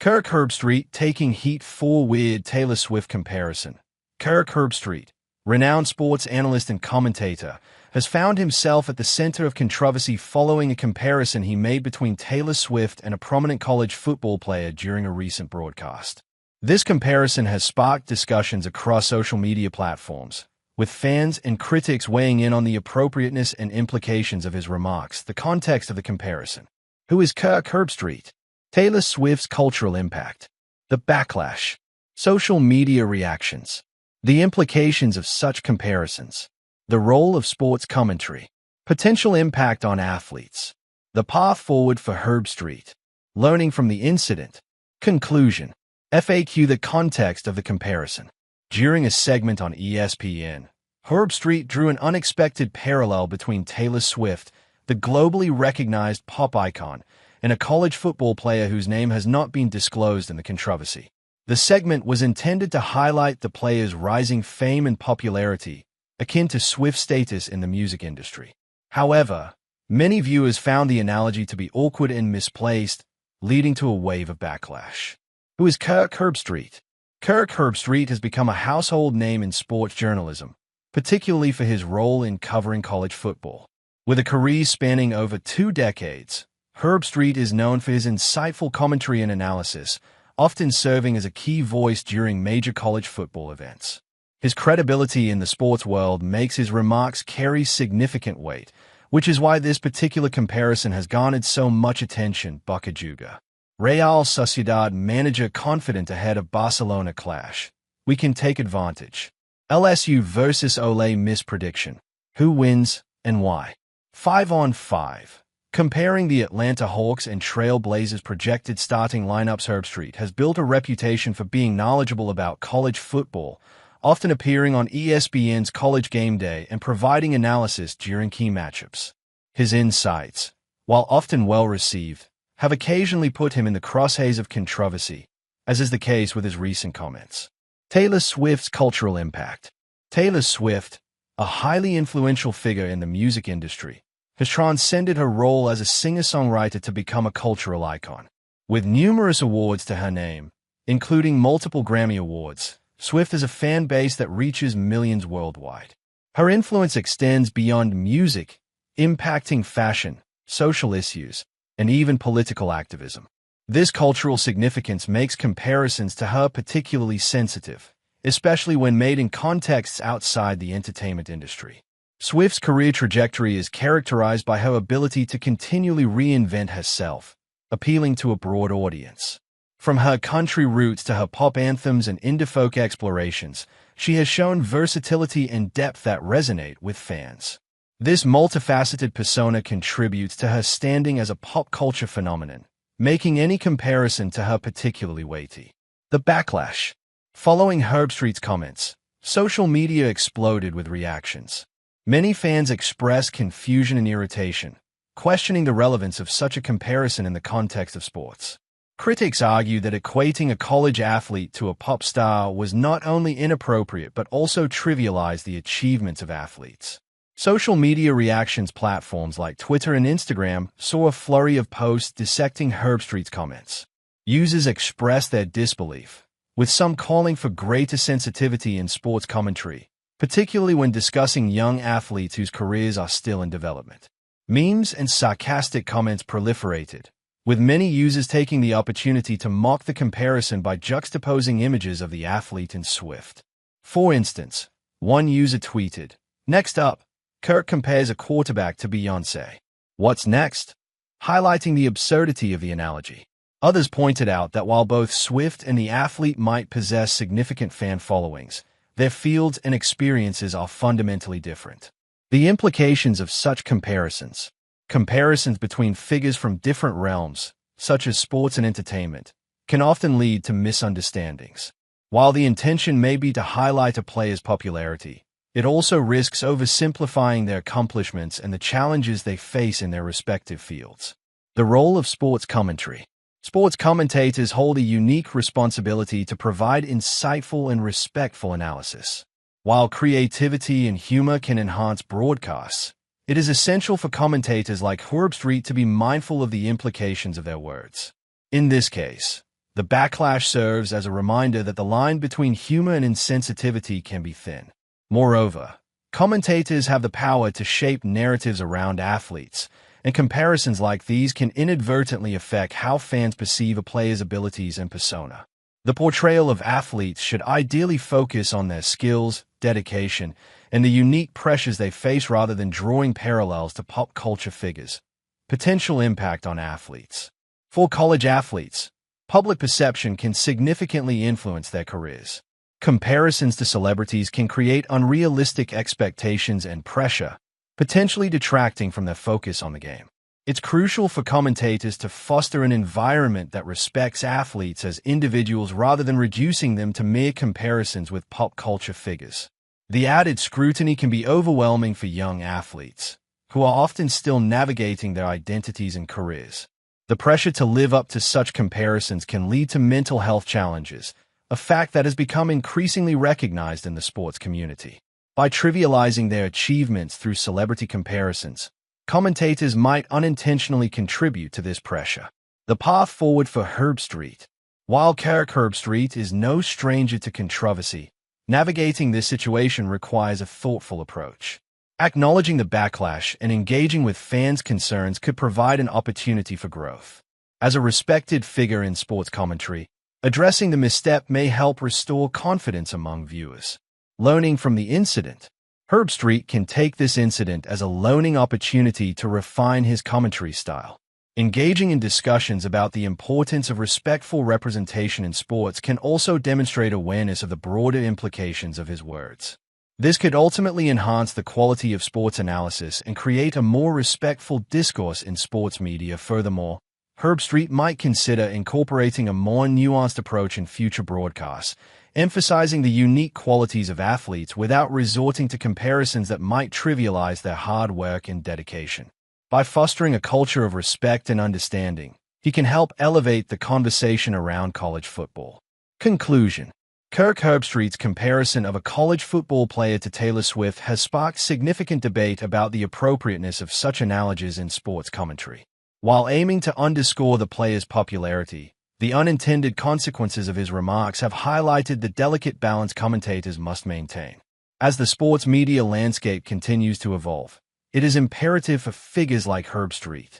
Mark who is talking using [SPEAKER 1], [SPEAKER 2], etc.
[SPEAKER 1] Kirk Herbstreit taking heat for weird Taylor Swift comparison. Kirk Herbstreit, renowned sports analyst and commentator, has found himself at the center of controversy following a comparison he made between Taylor Swift and a prominent college football player during a recent broadcast. This comparison has sparked discussions across social media platforms, with fans and critics weighing in on the appropriateness and implications of his remarks. The context of the comparison. Who is Kirk Herbstreit? Taylor Swift's cultural impact. The backlash. Social media reactions. The implications of such comparisons. The role of sports commentary. Potential impact on athletes. The path forward for Herbstreit. Learning from the incident. Conclusion. FAQ. The context of the comparison. During a segment on ESPN, Herbstreit drew an unexpected parallel between Taylor Swift, the globally recognized pop icon, and a college football player whose name has not been disclosed in the controversy. The segment was intended to highlight the player's rising fame and popularity, akin to Swift's status in the music industry. However, many viewers found the analogy to be awkward and misplaced, leading to a wave of backlash. Who is Kirk Herbstreit? Kirk Herbstreit has become a household name in sports journalism, particularly for his role in covering college football. With a career spanning over 2 decades, Herbstreit is known for his insightful commentary and analysis, often serving as a key voice during major college football events. His credibility in the sports world makes his remarks carry significant weight, which is why this particular comparison has garnered so much attention. Boca Juga. Real Sociedad manager confident ahead of Barcelona clash. We can take advantage. LSU versus Ole Miss prediction. Who wins and why? 5-on-5. Comparing the Atlanta Hawks and Trail Blazers' projected starting lineups, Herbstreit has built a reputation for being knowledgeable about college football, often appearing on ESPN's College Game Day and providing analysis during key matchups. His insights, while often well-received, have occasionally put him in the crosshairs of controversy, as is the case with his recent comments. Taylor Swift's cultural impact. Taylor Swift, a highly influential figure in the music industry, has transcended her role as a singer-songwriter to become a cultural icon. With numerous awards to her name, including multiple Grammy Awards, Swift has a fan base that reaches millions worldwide. Her influence extends beyond music, impacting fashion, social issues, and even political activism. This cultural significance makes comparisons to her particularly sensitive, especially when made in contexts outside the entertainment industry. Swift's career trajectory is characterized by her ability to continually reinvent herself, appealing to a broad audience. From her country roots to her pop anthems and indie folk explorations, she has shown versatility and depth that resonate with fans. This multifaceted persona contributes to her standing as a pop culture phenomenon, making any comparison to her particularly weighty. The backlash. Following Herbstreit's comments, social media exploded with reactions. Many fans expressed confusion and irritation, questioning the relevance of such a comparison in the context of sports. Critics argued that equating a college athlete to a pop star was not only inappropriate but also trivialized the achievements of athletes. Social media reactions platforms like Twitter and Instagram saw a flurry of posts dissecting Herbstreit's comments. Users expressed their disbelief, with some calling for greater sensitivity in sports commentary, particularly when discussing young athletes whose careers are still in development. Memes and sarcastic comments proliferated, with many users taking the opportunity to mock the comparison by juxtaposing images of the athlete and Swift. For instance, one user tweeted, "Next up, Kirk compares a quarterback to Beyoncé. What's next?" highlighting the absurdity of the analogy. Others pointed out that while both Swift and the athlete might possess significant fan followings, their fields and experiences are fundamentally different. The implications of such comparisons between figures from different realms, such as sports and entertainment, can often lead to misunderstandings. While the intention may be to highlight a player's popularity, it also risks oversimplifying their accomplishments and the challenges they face in their respective fields. The role of sports commentary. Sports commentators hold a unique responsibility to provide insightful and respectful analysis. While creativity and humor can enhance broadcasts, it is essential for commentators like Herbstreit to be mindful of the implications of their words. In this case, The backlash serves as a reminder that the line between humor and insensitivity can be thin. Moreover, commentators have the power to shape narratives around athletes, and comparisons like these can inadvertently affect how fans perceive a player's abilities and persona. The portrayal of athletes should ideally focus on their skills, dedication, and the unique pressures they face rather than drawing parallels to pop culture figures. Potential impact on athletes. For college athletes, public perception can significantly influence their careers. Comparisons to celebrities can create unrealistic expectations and pressure, potentially detracting from their focus on the game. It's crucial for commentators to foster an environment that respects athletes as individuals rather than reducing them to mere comparisons with pop culture figures. The added scrutiny can be overwhelming for young athletes, who are often still navigating their identities and careers. The pressure to live up to such comparisons can lead to mental health challenges, a fact that has become increasingly recognized in the sports community. By trivializing their achievements through celebrity comparisons, commentators might unintentionally contribute to this pressure. The path forward for Herbstreit. While Kirk Herbstreit is no stranger to controversy, navigating this situation requires a thoughtful approach. Acknowledging the backlash and engaging with fans' concerns could provide an opportunity for growth. As a respected figure in sports commentary, addressing the misstep may help restore confidence among viewers. Learning from the incident. Herbstreit can take this incident as a learning opportunity to refine his commentary style. Engaging in discussions about the importance of respectful representation in sports can also demonstrate awareness of the broader implications of his words. This could ultimately enhance the quality of sports analysis and create a more respectful discourse in sports media. Furthermore, Herbstreit might consider incorporating a more nuanced approach in future broadcasts, emphasizing the unique qualities of athletes without resorting to comparisons that might trivialize their hard work and dedication. By fostering a culture of respect and understanding, he can help elevate the conversation around college football. Conclusion. Kirk Herbstreit's comparison of a college football player to Taylor Swift has sparked significant debate about the appropriateness of such analogies in sports commentary. While aiming to underscore the player's popularity, the unintended consequences of his remarks have highlighted the delicate balance commentators must maintain. As the sports media landscape continues to evolve, it is imperative for figures like Herbstreit